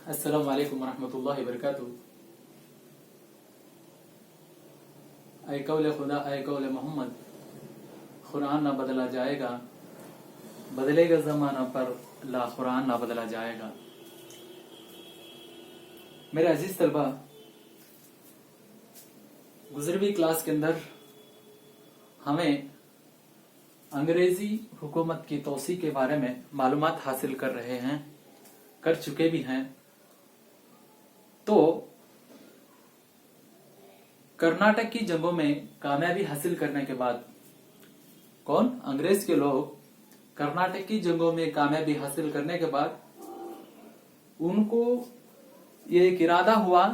अस्सलाम वालेकुम वरहमतुल्लाहि वबरकातुहू। ऐ कौले खुदा ऐ कौले मोहम्मद, कुरान ना बदला जाएगा, बदलेगा जमाना पर ला कुरान ना बदला जाएगा। मेरे अजीज तलबा, गुज़रवी क्लास के अंदर हमें अंग्रेजी हुकूमत की तोसी के बारे में मालूमात हासिल कर चुके भी हैं। तो कर्नाटक की जंगों में कामयाबी हासिल करने के बाद अंग्रेज के लोग कर्नाटक की जंगों में कामयाबी हासिल करने के बाद उनको ये एक इरादा हुआ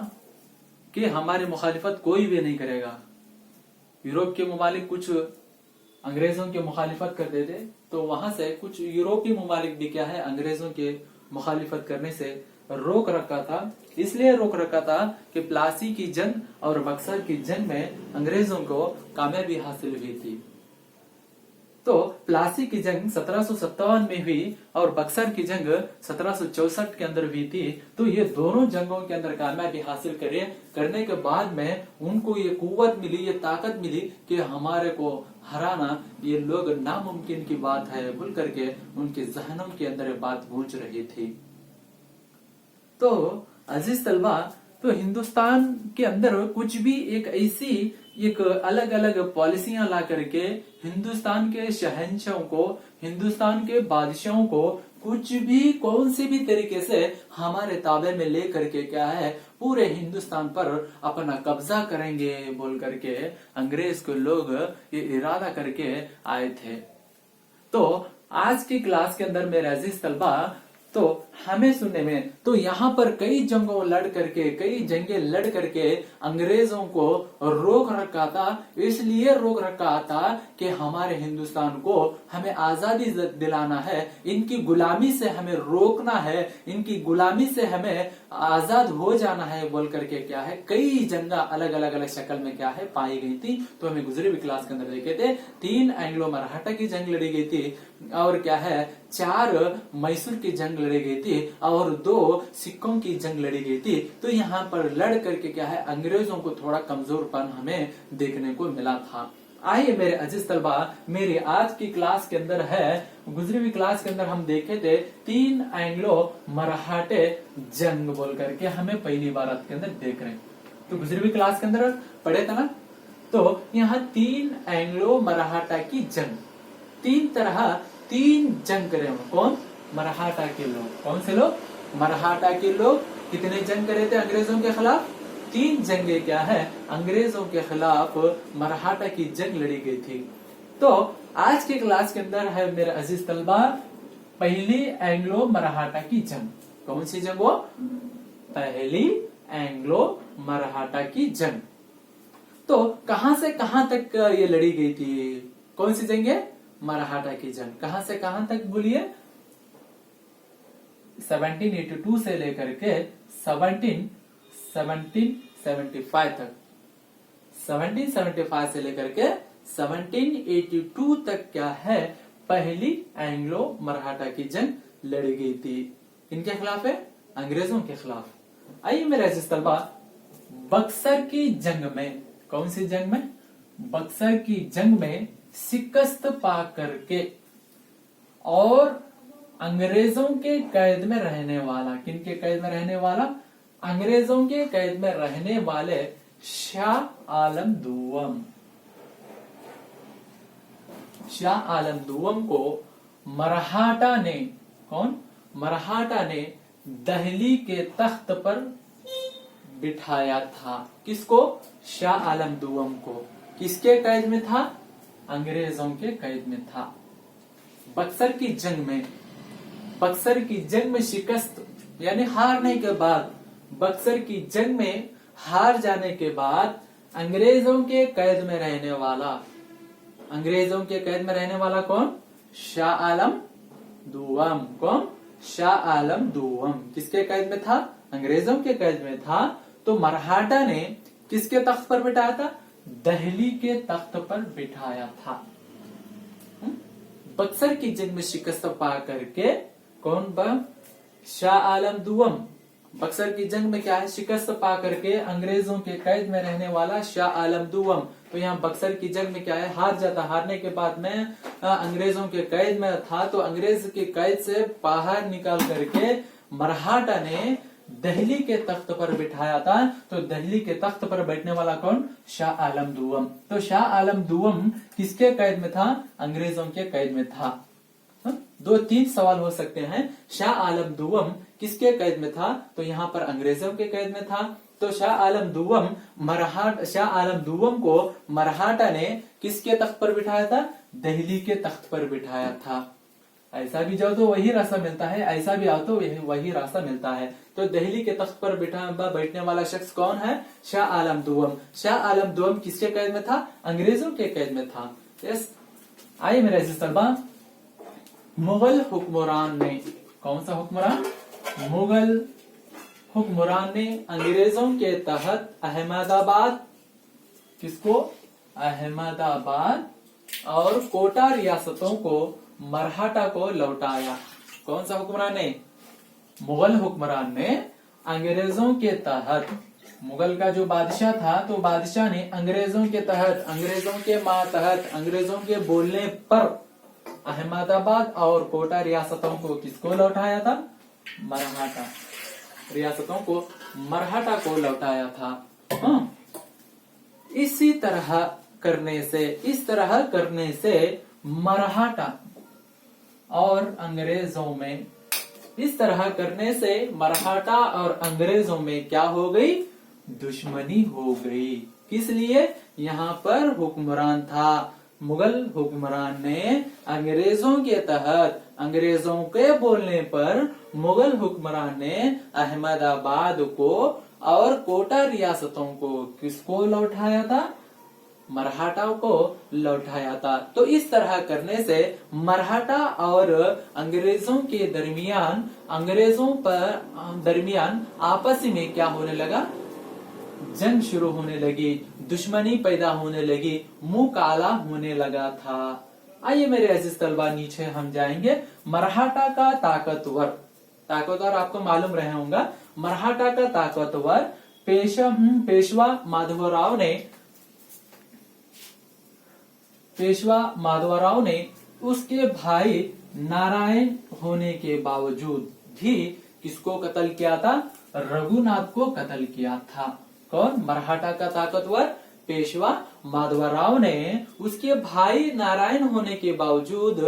कि हमारी मुखालिफत कोई भी नहीं करेगा। यूरोप के ममालिक कुछ अंग्रेजों की मुखालिफत करते थे, तो वहां से कुछ यूरोपीय ममालिक भी क्या है अंग्रेजों के मुखालिफत करने से रोक रखा था। इसलिए रोक रखा था कि प्लासी की जंग और बक्सर की जंग में अंग्रेजों को कामयाबी हासिल हुई थी। तो प्लासी की जंग 1757 में हुई और बक्सर की जंग 1764 के अंदर हुई थी। तो ये दोनों जंगों के अंदर कामयाबी हासिल करने के बाद में उनको ये कुव्वत मिली, ये ताकत मिली कि हमारे को हराना ये लोग नामुमकिन की बात है बोल करके उनके जहनों के अंदर बात गूंज रही थी। तो अजीज तलबा, तो हिंदुस्तान के अंदर कुछ भी एक अलग अलग पॉलिसियां ला करके हिंदुस्तान के शहंशाहों को, हिंदुस्तान के बादशाहों को कुछ भी कौन से भी तरीके से हमारे ताबे में ले करके क्या है पूरे हिंदुस्तान पर अपना कब्जा करेंगे बोल करके अंग्रेज के लोग ये इरादा करके आए थे। तो आज की क्लास के अंदर मेरे अजीज तलबा, तो हमें सुनने में तो यहाँ पर कई जंगें लड़ करके अंग्रेजों को रोक रखा था। इसलिए रोक रखा था कि हमारे हिंदुस्तान को हमें आजादी दिलाना है, इनकी गुलामी से हमें रोकना है, इनकी गुलामी से हमें आजाद हो जाना है बोल करके क्या है कई जंगा अलग अलग शक्ल में क्या है पाई गई थी। तो हमें गुजरी हुई क्लास के अंदर देखे थे 3 एंग्लो मराठा की जंग लड़ी गई थी और क्या है 4 मैसूर की जंग लड़ी गई थी और 2 सिक्कों की जंग लड़ी गई थी। तो यहाँ पर लड़ करके क्या है अंग्रेजों को थोड़ा कमजोरपन हमें देखने को मिला था। आइए मेरे अजीज तलबा, मेरी आज की क्लास के अंदर है गुजरी हुई क्लास के अंदर हम देखे थे 3 एंग्लो मराठे जंग बोल करके हमें पहली बार के अंदर देख रहे हैं। तो गुजरी हुई क्लास के अंदर पढ़े था ना। तो यहाँ 3 एंग्लो मराठा की जंग, 3 जंग करे। कौन? मराठा के लोग। कौन से लोग? मराठा के लोग। कितने जंग करे थे अंग्रेजों के खिलाफ? 3 जंगे क्या है अंग्रेजों के खिलाफ मराठा की जंग लड़ी गई थी। तो आज के क्लास के अंदर है मेरे अजीज तलबा पहली एंग्लो मराठा की जंग। कौन सी जंग वो? पहली एंग्लो मराठा की जंग। तो कहां से कहां तक ये लड़ी गई थी? कौन सी जंग है? मराठा की जंग। कहां से कहां तक बोलिए? 1782 से लेकर के 1775 तक। 1775 से लेकर के 1782 तक क्या है पहली एंग्लो मराठा की जंग लड़ी गई थी। इनके खिलाफ है? अंग्रेजों के खिलाफ। आइए मेरे अजीज तलबा, बक्सर की जंग में, कौन सी जंग में? बक्सर की जंग में शिकस्त पा करके और अंग्रेजों के कैद में रहने वाला, किनके कैद में रहने वाला? अंग्रेजों के कैद में रहने वाले शाह आलम दुवम को मराठा ने, कौन? मराठा ने दिल्ली के तख्त पर बिठाया था। किसको? शाह आलम दुवम को। किसके कैद में था? अंग्रेजों के कैद में था। बक्सर की जंग में शिकस्त यानी हारने के बाद, बक्सर की जंग में हार जाने के बाद अंग्रेजों के कैद में रहने वाला कौन? शाह आलम दुवम। कौन? शाह आलम दुवम किसके कैद में था? अंग्रेजों के कैद में था। तो मराठा ने किसके तख्त पर बिठाया था? दिल्ली के तख्त पर बिठाया था। बक्सर की जंग में शिकस्त पा करके कौन? शाह आलम दुवम बक्सर की जंग में क्या है, शिकस्त पा करके अंग्रेजों के कैद में रहने वाला शाह आलम दुवम, तो यहाँ बक्सर की जंग में क्या है, हार जाता। हारने के बाद में अंग्रेजों के कैद में था, तो अंग्रेज के कैद से बाहर निकाल करके मरहटा ने दिल्ली के तख्त पर बिठाया था। तो दिल्ली के तख्त पर बैठने वाला कौन, शाह आलम दुवम। तो शाह आलम दुवम किसके कैद में था, अंग्रेजों के कैद में था। 2-3 सवाल हो सकते हैं। शाह आलम दुवम किसके कैद में था, तो यहाँ पर अंग्रेजों के कैद में था। तो शाह आलम दुवम को मरहटा ने किसके तख्त पर बिठाया था, दिल्ली के तख्त पर बिठाया था। ऐसा भी जाओ तो वही रास्ता मिलता है, ऐसा भी आओ तो वही रास्ता मिलता है। तो दिल्ली के तख्त पर बैठने वाला शख्स कौन है, शाह आलम दुवम। शाह आलम दुवम किसके कैद में था, अंग्रेजों के कैद में था। यस, आइए मेरे अजीज तलबा, मुगल हुक्मरान ने, कौन सा हुक्मरान, मुगल हुक्मरान ने अंग्रेजों के तहत अहमदाबाद, किसको, अहमदाबाद और कोटा रियासतों को मरहटा को लौटाया। कौन सा हुक्मरान ने, मुगल हुक्मरान ने अंग्रेजों के तहत, मुगल का जो बादशाह था, तो बादशाह ने अंग्रेजों के तहत, अंग्रेजों के मातहत, अंग्रेजों के बोलने पर अहमदाबाद और कोटा रियासतों को किसको लौटाया था, मरहटा रियासतों को, मरहटा को लौटाया था। इसी तरह करने से मरहटा और अंग्रेजों में, इस तरह करने से मरहटा और अंग्रेजों में क्या हो गई, दुश्मनी हो गई। किस लिए, यहाँ पर हुक्मरान था, मुगल हुक्मरान ने अंग्रेजों के तहत, अंग्रेजों के बोलने पर मुगल हुक्मरान ने अहमदाबाद को और कोटा रियासतों को किसको लौटाया था, मरहटा को लौटाया था। तो इस तरह करने से मरहटा और अंग्रेजों के दरमियान आपस में क्या होने लगा, जंग शुरू होने लगी, दुश्मनी पैदा होने लगी, मुंह काला होने लगा था। आइए मेरे अजीज तलबा, नीचे हम जाएंगे। मरहटा का ताकतवर आपको मालूम रहे होगा। मरहटा का ताकतवर पेशवा माधवराव ने उसके भाई नारायण होने के बावजूद भी किसको कत्ल किया था, रघुनाथ को कत्ल किया था। कौन, मरहटा का ताकतवर पेशवा माधवराव ने उसके भाई नारायण होने के बावजूद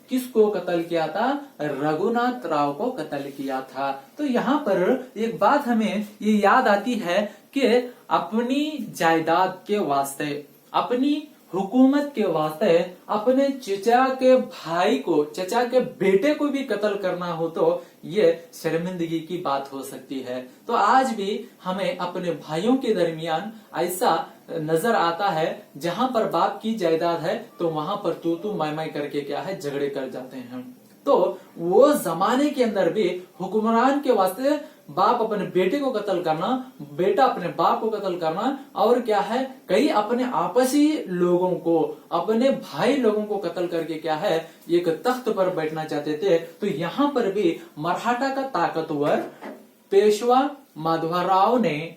किसको कत्ल किया था, रघुनाथ राव को कत्ल किया था। तो यहाँ पर एक बात हमें ये याद आती है कि अपनी जायदाद के वास्ते, अपनी हुकूमत के वास्ते अपने चचा के भाई को, चचा के बेटे को भी कत्ल करना हो तो ये शर्मिंदगी की बात हो सकती है। तो आज भी हमें अपने भाइयों के दरमियान ऐसा नजर आता है, जहां पर बाप की जायदाद है तो वहां पर तू माय करके क्या है, झगड़े कर जाते हैं। तो वो जमाने के अंदर भी हुक्मरान के वास्ते बाप अपने बेटे को कत्ल करना, बेटा अपने बाप को कत्ल करना, और क्या है, कई अपने आपसी लोगों को, अपने भाई लोगों को कत्ल करके क्या है, एक तख्त पर बैठना चाहते थे। तो यहाँ पर भी मरहटा का ताकतवर पेशवा माधवराव ने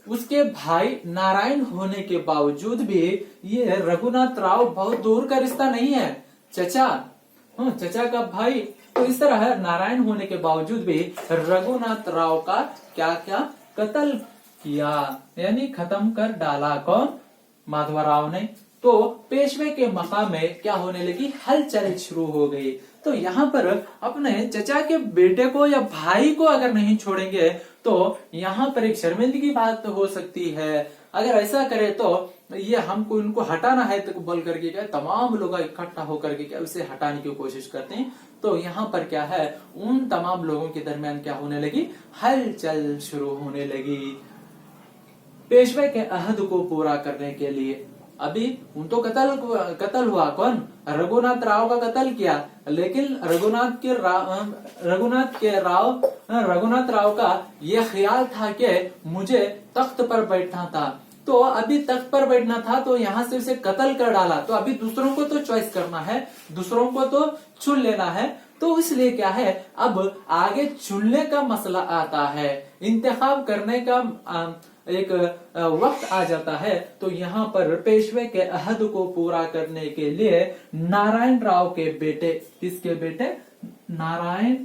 उसके भाई नारायण होने के बावजूद भी, ये रघुनाथ राव बहुत दूर का रिश्ता नहीं है, चचा का भाई, तो इस तरह नारायण होने के बावजूद भी रघुनाथ राव का क्या क्या कत्ल किया, यानी खत्म कर डाला। कौन, माधवराव ने। तो पेशवे के मकाम में क्या होने लगी, हलचल शुरू हो गई। तो यहाँ पर अपने चचा के बेटे को या भाई को अगर नहीं छोड़ेंगे तो यहाँ पर एक शर्मिंदगी की बात हो सकती है। अगर ऐसा करे तो ये हमको इनको हटाना है तो बोल करके क्या तमाम लोग इकट्ठा होकर के क्या उसे हटाने की कोशिश करते हैं। तो यहाँ पर क्या है, उन तमाम लोगों के दरमियान क्या होने लगी, हलचल शुरू होने लगी। पेशवे के अहद को पूरा करने के लिए अभी उन तो कत्ल हुआ, कौन, रघुनाथ राव का कत्ल किया, लेकिन रघुनाथ राव का ये ख्याल था कि मुझे तख्त पर बैठना था। तो अभी तख्त पर बैठना था तो यहाँ से उसे कत्ल कर डाला। तो अभी दूसरों को तो चॉइस करना है, दूसरों को तो चुन लेना है। तो इसलिए क्या है, अब आगे चुनने का मसला आता है, इंतखाब करने का एक वक्त आ जाता है। तो यहाँ पर पेशवे के अहद को पूरा करने के लिए नारायण राव के बेटे, किसके बेटे, नारायण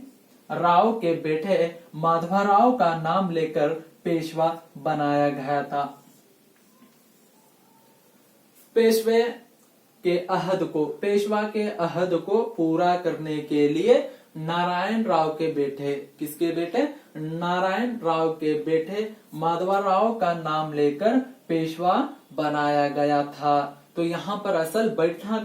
राव के बेटे माधवराव का नाम लेकर पेशवा बनाया गया था। पेशवा के अहद को पूरा करने के लिए नारायण राव के बेटे, किसके बेटे, नारायण राव के बेटे माधवराव का नाम लेकर पेशवा बनाया गया था। तो यहाँ पर असल बैठना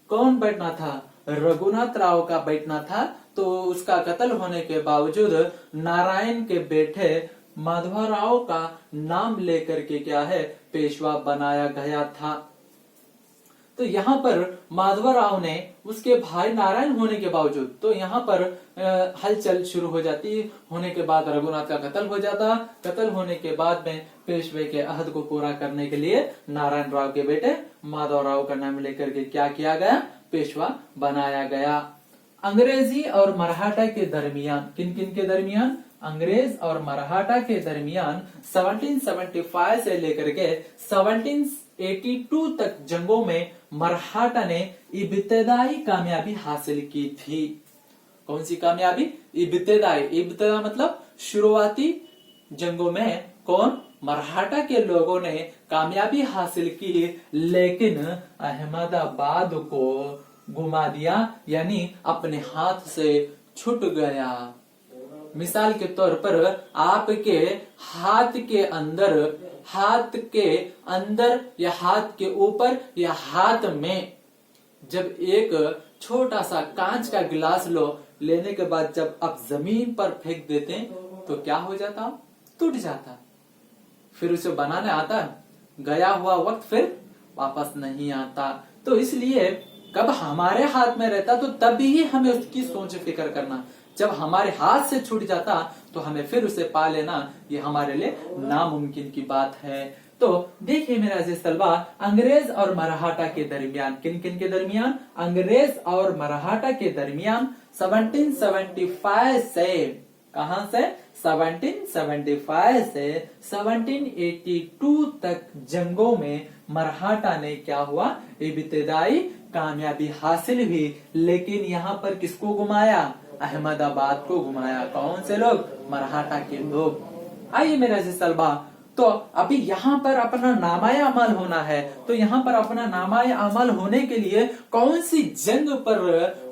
कौन बैठना था, रघुनाथ राव का बैठना था। तो उसका कत्ल होने के बावजूद नारायण के बेटे माधवराव का नाम लेकर के क्या है, पेशवा बनाया गया था। तो यहाँ पर माधवराव ने उसके भाई नारायण होने के बावजूद, तो यहाँ पर हलचल शुरू हो जाती, होने के बाद रघुनाथ का कत्ल हो जाता। कत्ल होने के बाद में पेशवे के अहद को पूरा करने के लिए नारायण राव के बेटे माधवराव का नाम लेकर के क्या किया गया, पेशवा बनाया गया। अंग्रेजी और मराठा के दरमियान, किन किन के दरमियान, अंग्रेज और मराठा के दरमियान 1775 से लेकर के 1782 तक जंगों में मराठा ने इब्तदाई कामयाबी हासिल की थी। कौन सी कामयाबी, इब्तदा मतलब शुरुआती जंगों में कौन, मराठा के लोगों ने कामयाबी हासिल की, लेकिन अहमदाबाद को घुमा दिया, यानी अपने हाथ से छूट गया। मिसाल के तौर पर आपके हाथ के अंदर या हाथ के ऊपर या हाथ में जब एक छोटा सा कांच का गिलास लेने के बाद जब आप जमीन पर फेंक देते हैं तो क्या हो जाता, टूट जाता। फिर उसे बनाने आता, गया हुआ वक्त फिर वापस नहीं आता। तो इसलिए कब हमारे हाथ में रहता तो तभी हमें उसकी सोच फिक्र करना, जब हमारे हाथ से छूट जाता तो हमें फिर उसे पा लेना, ये हमारे लिए नामुमकिन की बात है। तो देखिए मेरा अजीज तलबा, अंग्रेज और मराठा के दरमियान, किन किन के दरमियान, अंग्रेज और मराठा के दरमियान 1775 से, कहां से, 1775 से 1782 तक जंगों में मराठा ने क्या हुआ, इब्तिदाई कामयाबी हासिल हुई, लेकिन यहाँ पर किसको घुमाया, अहमदाबाद को घुमाया। कौन से लोग, मराठा के लोग। आइए मेरे अजीज तलबा, तो अभी यहाँ पर अपना नामाए अमल होना है। तो यहाँ पर अपना नामाए अमल होने के लिए कौन सी जंग पर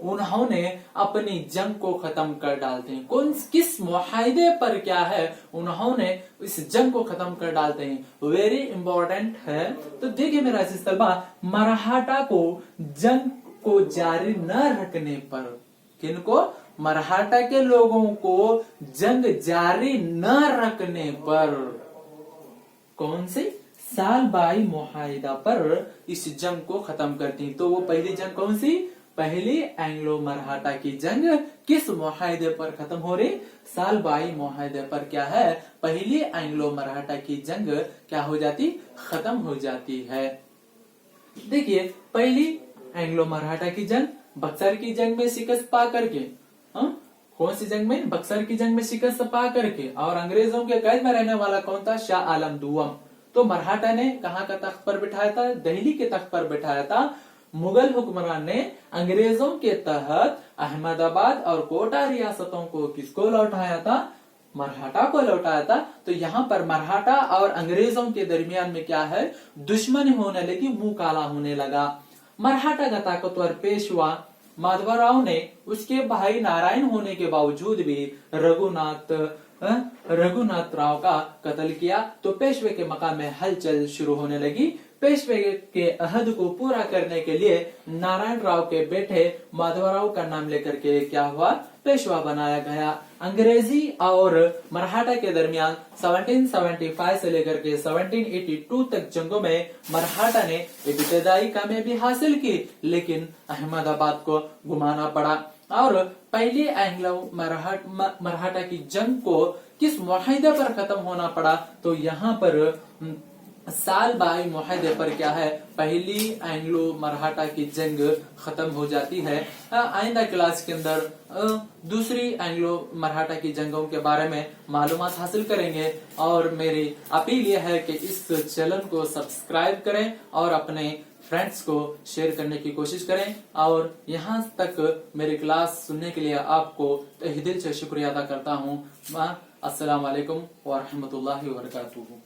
उन्होंने अपनी जंग को खत्म कर डालते हैं, किस मुआहदे पर क्या है उन्होंने इस जंग को खत्म कर डालते हैं, वेरी इंपॉर्टेंट है। तो देखिए मेरा अजीज तलबा, मराठा को जंग को जारी न रखने पर, किनको, मराठा के लोगों को जंग जारी न रखने पर, कौन से, सालबाई मुआहिदा पर इस जंग को खत्म करती। तो वो पहली जंग कौन सी, पहली एंग्लो मराठा की जंग किस मुआहिदे पर खत्म हो रही, सालबाई मुआहिदे पर क्या है, पहली एंग्लो मराठा की जंग क्या हो जाती, खत्म हो जाती है। देखिए पहली एंग्लो मराठा की जंग बक्सर की जंग में शिकस्त पा करके, कौन सी जंग में, बक्सर की जंग में शिकस्त पा करके, और अंग्रेजों के कैद में रहने वाला कौन था, शाह आलम दुआम। तो मराठा ने कहाँ का तख्त पर बिठाया था, दिल्ली के तख्त पर बिठाया था। मुगल हुक्मरान ने अंग्रेजों के तहत अहमदाबाद और कोटा रियासतों को किसको लौटाया था, मराठा को लौटाया था। तो यहाँ पर मराठा और अंग्रेजों के दरमियान में क्या है, दुश्मनी होने लगी, मुंह काला होने लगा। मराठा का ताकतवर पेशवा माधवराव ने उसके भाई नारायण होने के बावजूद भी रघुनाथ राव का कत्ल किया। तो पेशवे के मकाम में हलचल शुरू होने लगी। पेशवे के अहद को पूरा करने के लिए नारायण राव के बेटे माधवराव का नाम लेकर के क्या हुआ, पेशवा बनाया गया। अंग्रेजी और मराठा के दरमियान 1775 से लेकर के 1782 तक जंगों में मराठा ने इब्तदाई कामयाबी हासिल की, लेकिन अहमदाबाद को घुमाना पड़ा। और पहली एंग्लो मराठा की जंग को किस मुआहिदे पर खत्म होना पड़ा, तो यहाँ पर साल बाई मुआहदे पर क्या है, पहली एंग्लो मराठा की जंग खत्म हो जाती है। आइंदा क्लास के अंदर दूसरी एंग्लो मराठा की जंगों के बारे में मालूमात हासिल करेंगे। और मेरी अपील यह है कि इस चैनल को सब्सक्राइब करें और अपने फ्रेंड्स को शेयर करने की कोशिश करें। और यहाँ तक मेरी क्लास सुनने के लिए आपको तहे दिल से शुक्रिया अदा करता हूँ। अस्सलाम वालेकुम व रहमतुल्लाहि व बरकातुहू।